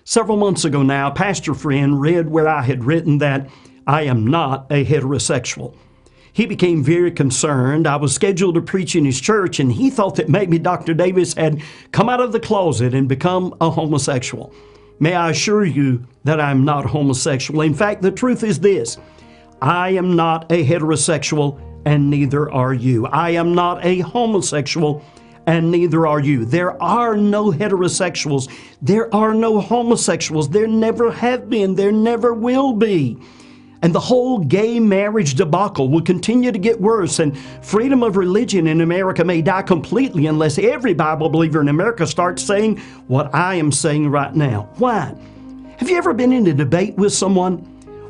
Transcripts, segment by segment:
Several months ago now, a pastor friend read where I had written that I am not a heterosexual. He became very concerned. I was scheduled to preach in his church, and he thought that maybe Dr. Davis had come out of the closet and become a homosexual. May I assure you that I'm not homosexual. In fact, the truth is this: I am not a heterosexual, and neither are you. I am not a homosexual, and neither are you. There are no heterosexuals. There are no homosexuals. There never have been. There never will be. And the whole gay marriage debacle will continue to get worse, and freedom of religion in America may die completely unless every Bible believer in America starts saying what I am saying right now. Why? Have you ever been in a debate with someone?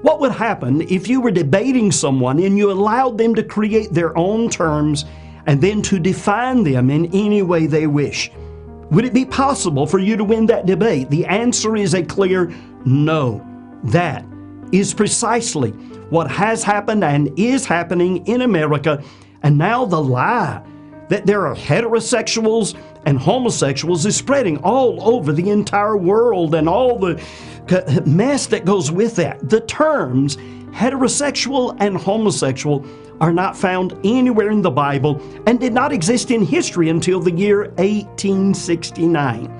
What would happen if you were debating someone and you allowed them to create their own terms and then to define them in any way they wish? Would it be possible for you to win that debate? The answer is a clear no. That is precisely what has happened and is happening in America. And now the lie that there are heterosexuals and homosexuals is spreading all over the entire world, and all the mess that goes with that. The terms heterosexual and homosexual are not found anywhere in the Bible and did not exist in history until the year 1869.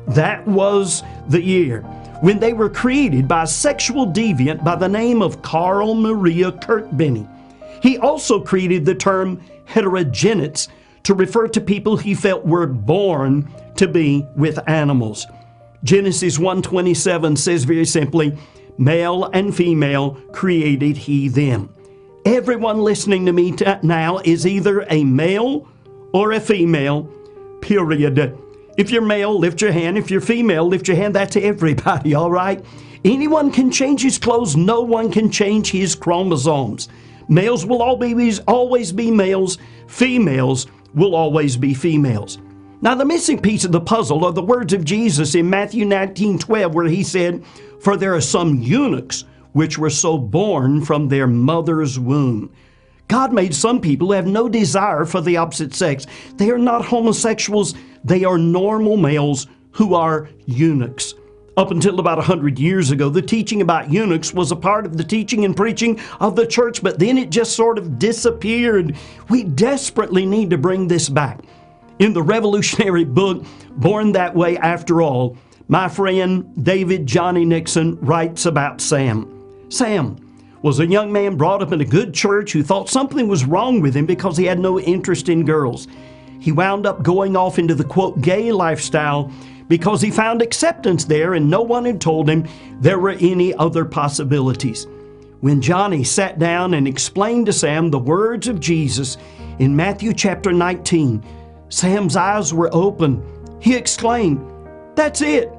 That was the year when they were created by a sexual deviant by the name of Carl Maria Kirkbenny. He also created the term heterogeneous to refer to people he felt were born to be with animals. Genesis 1:27 says very simply, male and female created he them. Everyone listening to me now is either a male or a female, period. If you're male, lift your hand. If you're female, lift your hand. That's everybody, all right? Anyone can change his clothes. No one can change his chromosomes. Males will always be males. Females will always be females. Now, the missing piece of the puzzle are the words of Jesus in Matthew 19:12, where he said, "For there are some eunuchs which were so born from their mother's womb." God made some people who have no desire for the opposite sex. They are not homosexuals. They are normal males who are eunuchs. Up until about 100 years ago, the teaching about eunuchs was a part of the teaching and preaching of the church, but then it just sort of disappeared. We desperately need to bring this back. In the revolutionary book, Born That Way After All, my friend David Johnny Nixon writes about Sam. Sam was a young man brought up in a good church who thought something was wrong with him because he had no interest in girls. He wound up going off into the, quote, gay lifestyle because he found acceptance there and no one had told him there were any other possibilities. When Johnny sat down and explained to Sam the words of Jesus in Matthew chapter 19, Sam's eyes were open. He exclaimed, "That's it.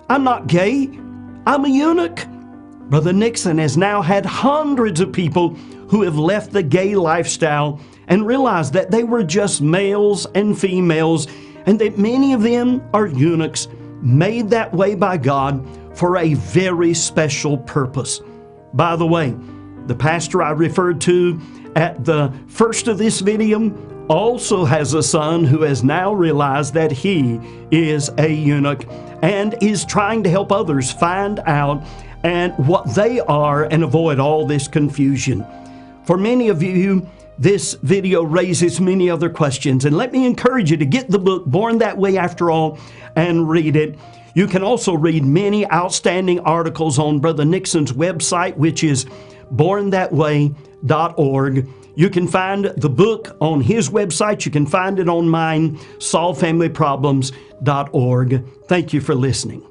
I'm not gay. I'm a eunuch." Brother Nixon has now had hundreds of people who have left the gay lifestyle and realized that they were just males and females, and that many of them are eunuchs made that way by God for a very special purpose. By the way, the pastor I referred to at the first of this video also has a son who has now realized that he is a eunuch and is trying to help others find out and what they are and avoid all this confusion. For many of you, this video raises many other questions, and let me encourage you to get the book Born That Way After All and read it. You can also read many outstanding articles on Brother Nixon's website, which is bornthatway.org. You can find the book on his website. You can find it on mine, solvefamilyproblems.org. Thank you for listening.